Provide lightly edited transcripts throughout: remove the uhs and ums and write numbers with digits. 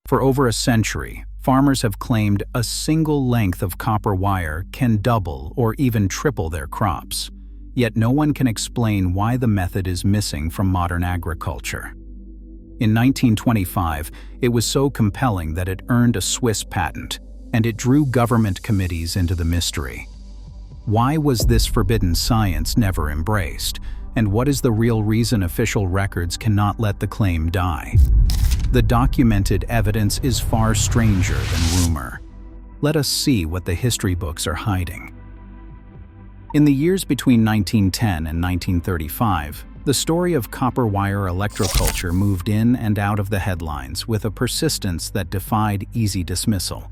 For over a century, farmers have claimed a single length of copper wire can double or even triple their crops. Yet no one can explain why the method is missing from modern agriculture. In 1925, it was so compelling that it earned a Swiss patent, and it drew government committees into the mystery. Why was this forbidden science never embraced? And what is the real reason official records cannot let the claim die? The documented evidence is far stranger than rumor. Let us see what the history books are hiding. In the years between 1910 and 1935, the story of copper wire electroculture moved in and out of the headlines with a persistence that defied easy dismissal.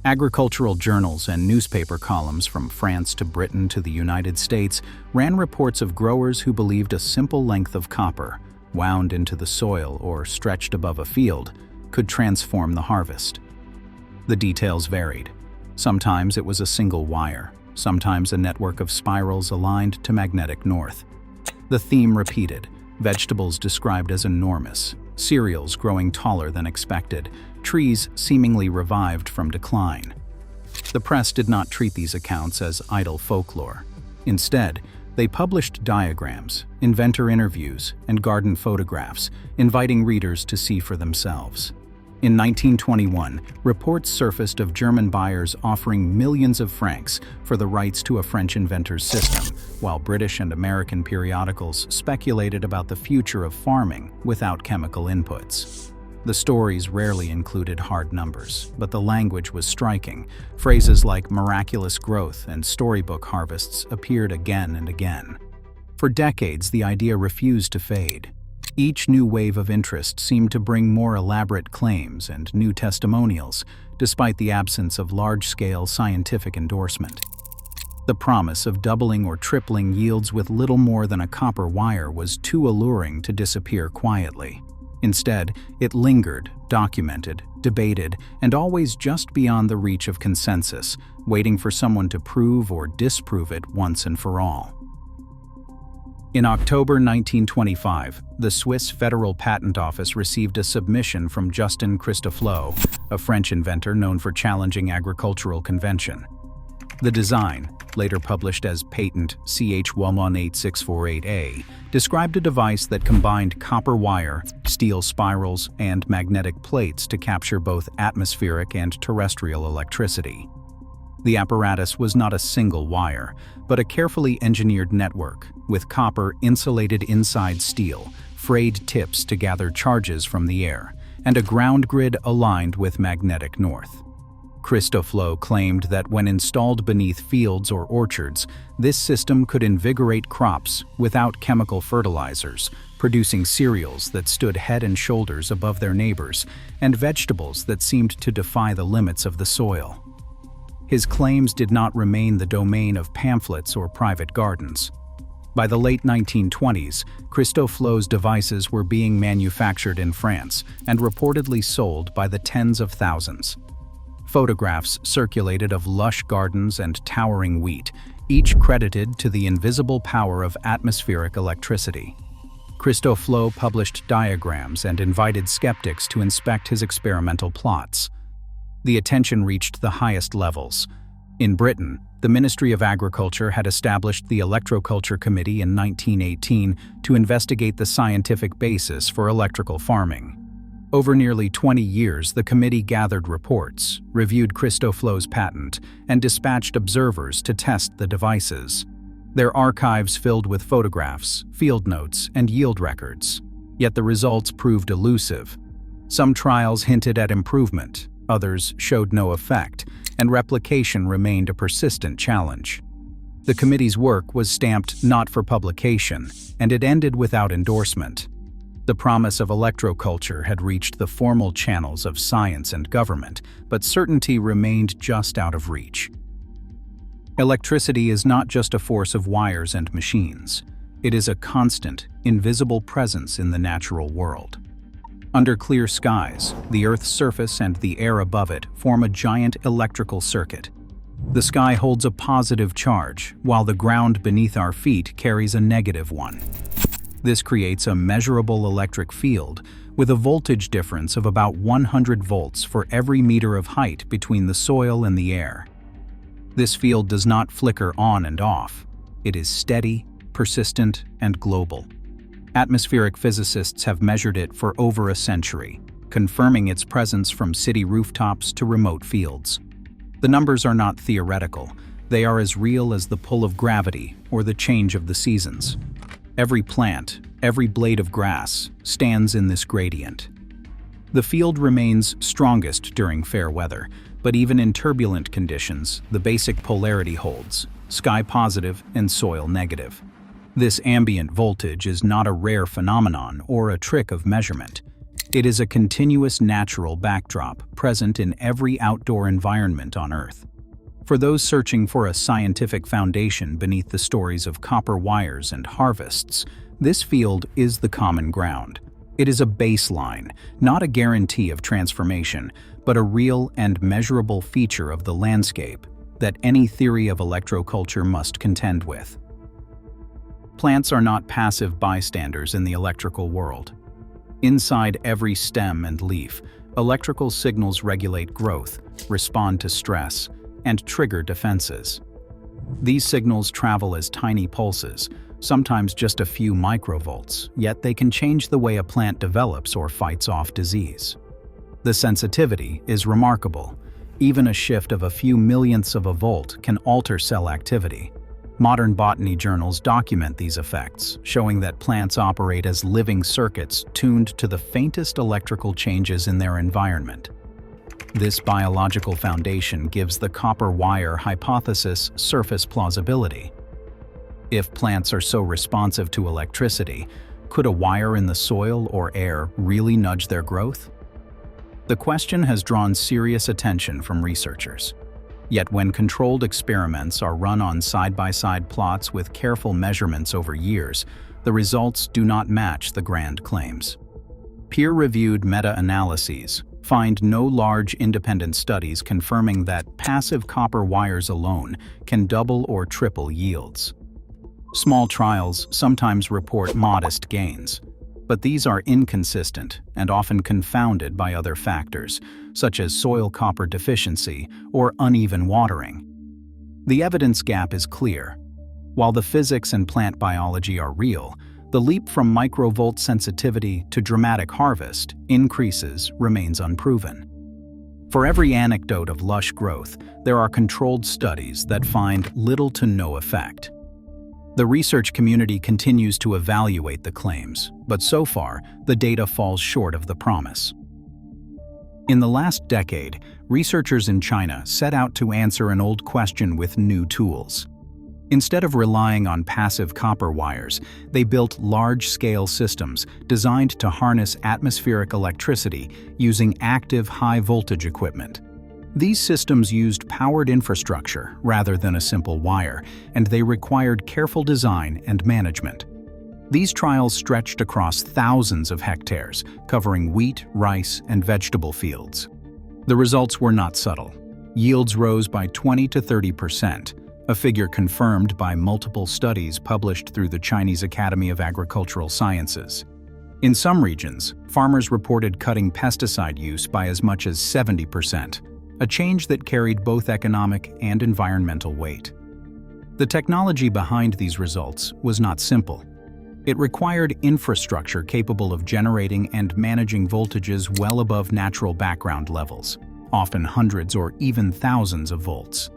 Agricultural journals and newspaper columns from France to Britain to the United States ran reports of growers who believed a simple length of copper, wound into the soil or stretched above a field, could transform the harvest. The details varied. Sometimes it was a single wire, sometimes a network of spirals aligned to magnetic north. The theme repeated: vegetables described as enormous, cereals growing taller than expected, trees seemingly revived from decline. The press did not treat these accounts as idle folklore. Instead, they published diagrams, inventor interviews, and garden photographs, inviting readers to see for themselves. In 1921, reports surfaced of German buyers offering millions of francs for the rights to a French inventor's system, while British and American periodicals speculated about the future of farming without chemical inputs. The stories rarely included hard numbers, but the language was striking. Phrases like miraculous growth and storybook harvests appeared again and again. For decades, the idea refused to fade. Each new wave of interest seemed to bring more elaborate claims and new testimonials, despite the absence of large-scale scientific endorsement. The promise of doubling or tripling yields with little more than a copper wire was too alluring to disappear quietly. Instead, it lingered, documented, debated, and always just beyond the reach of consensus, waiting for someone to prove or disprove it once and for all. In October 1925, the Swiss Federal Patent Office received a submission from Justin Christofleau, a French inventor known for challenging agricultural convention. The design, later published as Patent CH118648A, described a device that combined copper wire, steel spirals, and magnetic plates to capture both atmospheric and terrestrial electricity. The apparatus was not a single wire, but a carefully engineered network, with copper insulated inside steel, frayed tips to gather charges from the air, and a ground grid aligned with magnetic north. Christofleau claimed that when installed beneath fields or orchards, this system could invigorate crops without chemical fertilizers, producing cereals that stood head and shoulders above their neighbors, and vegetables that seemed to defy the limits of the soil. His claims did not remain the domain of pamphlets or private gardens. By the late 1920s, Christofleau's devices were being manufactured in France and reportedly sold by the tens of thousands. Photographs circulated of lush gardens and towering wheat, each credited to the invisible power of atmospheric electricity. Christofleau published diagrams and invited skeptics to inspect his experimental plots. The attention reached the highest levels. In Britain, the Ministry of Agriculture had established the Electroculture Committee in 1918 to investigate the scientific basis for electrical farming. Over nearly 20 years, the committee gathered reports, reviewed Christofleau's patent, and dispatched observers to test the devices. Their archives filled with photographs, field notes, and yield records. Yet the results proved elusive. Some trials hinted at improvement, others showed no effect, and replication remained a persistent challenge. The committee's work was stamped not for publication, and it ended without endorsement. The promise of electroculture had reached the formal channels of science and government, but certainty remained just out of reach. Electricity is not just a force of wires and machines. It is a constant, invisible presence in the natural world. Under clear skies, the Earth's surface and the air above it form a giant electrical circuit. The sky holds a positive charge, while the ground beneath our feet carries a negative one. This creates a measurable electric field, with a voltage difference of about 100 volts for every meter of height between the soil and the air. This field does not flicker on and off. It is steady, persistent, and global. Atmospheric physicists have measured it for over a century, confirming its presence from city rooftops to remote fields. The numbers are not theoretical. They are as real as the pull of gravity or the change of the seasons. Every plant, every blade of grass, stands in this gradient. The field remains strongest during fair weather, but even in turbulent conditions, the basic polarity holds: sky positive and soil negative. This ambient voltage is not a rare phenomenon or a trick of measurement. It is a continuous natural backdrop present in every outdoor environment on Earth. For those searching for a scientific foundation beneath the stories of copper wires and harvests, this field is the common ground. It is a baseline, not a guarantee of transformation, but a real and measurable feature of the landscape that any theory of electroculture must contend with. Plants are not passive bystanders in the electrical world. Inside every stem and leaf, electrical signals regulate growth, respond to stress, and trigger defenses. These signals travel as tiny pulses, sometimes just a few microvolts, yet they can change the way a plant develops or fights off disease. The sensitivity is remarkable. Even a shift of a few millionths of a volt can alter cell activity. Modern botany journals document these effects, showing that plants operate as living circuits tuned to the faintest electrical changes in their environment. This biological foundation gives the copper wire hypothesis surface plausibility. If plants are so responsive to electricity, could a wire in the soil or air really nudge their growth? The question has drawn serious attention from researchers. Yet when controlled experiments are run on side-by-side plots with careful measurements over years, the results do not match the grand claims. Peer-reviewed meta-analyses find no large independent studies confirming that passive copper wires alone can double or triple yields. Small trials sometimes report modest gains, but these are inconsistent and often confounded by other factors, such as soil copper deficiency or uneven watering. The evidence gap is clear. While the physics and plant biology are real, the leap from microvolt sensitivity to dramatic harvest increases remains unproven. For every anecdote of lush growth, there are controlled studies that find little to no effect. The research community continues to evaluate the claims, but so far, the data falls short of the promise. In the last decade, researchers in China set out to answer an old question with new tools. Instead of relying on passive copper wires, they built large-scale systems designed to harness atmospheric electricity using active high-voltage equipment. These systems used powered infrastructure rather than a simple wire, and they required careful design and management. These trials stretched across thousands of hectares, covering wheat, rice, and vegetable fields. The results were not subtle. Yields rose by 20 to 30%, a figure confirmed by multiple studies published through the Chinese Academy of Agricultural Sciences. In some regions, farmers reported cutting pesticide use by as much as 70%. A change that carried both economic and environmental weight. The technology behind these results was not simple. It required infrastructure capable of generating and managing voltages well above natural background levels, often hundreds or even thousands of volts.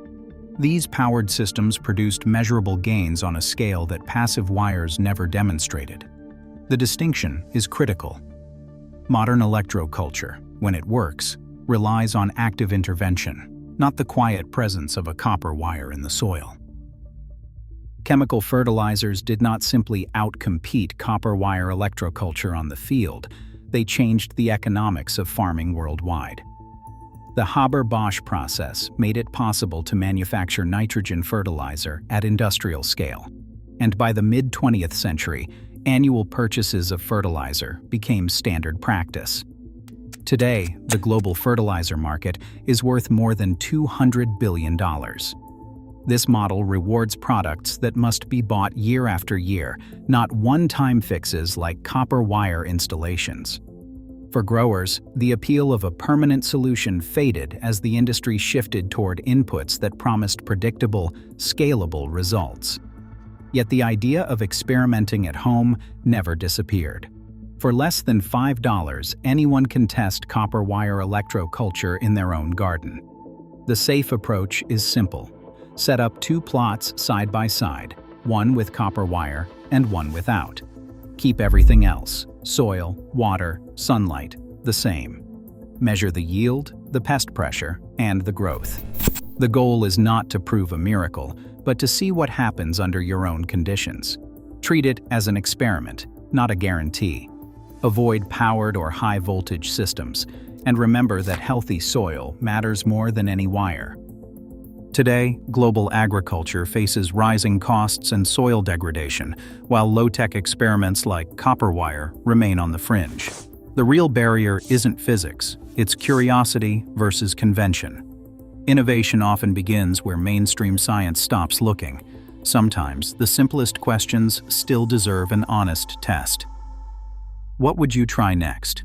These powered systems produced measurable gains on a scale that passive wires never demonstrated. The distinction is critical. Modern electroculture, when it works, relies on active intervention, not the quiet presence of a copper wire in the soil. Chemical fertilizers did not simply outcompete copper wire electroculture on the field, they changed the economics of farming worldwide. The Haber-Bosch process made it possible to manufacture nitrogen fertilizer at industrial scale, and by the mid-20th century, annual purchases of fertilizer became standard practice. Today, the global fertilizer market is worth more than $200 billion. This model rewards products that must be bought year after year, not one-time fixes like copper wire installations. For growers, the appeal of a permanent solution faded as the industry shifted toward inputs that promised predictable, scalable results. Yet the idea of experimenting at home never disappeared. For less than $5, anyone can test copper wire electroculture in their own garden. The safe approach is simple. Set up 2 plots side by side, one with copper wire and one without. Keep everything else, soil, water, sunlight, the same. Measure the yield, the pest pressure, and the growth. The goal is not to prove a miracle, but to see what happens under your own conditions. Treat it as an experiment, not a guarantee. Avoid powered or high-voltage systems, and remember that healthy soil matters more than any wire. Today, global agriculture faces rising costs and soil degradation, while low-tech experiments like copper wire remain on the fringe. The real barrier isn't physics, it's curiosity versus convention. Innovation often begins where mainstream science stops looking. Sometimes, the simplest questions still deserve an honest test. What would you try next?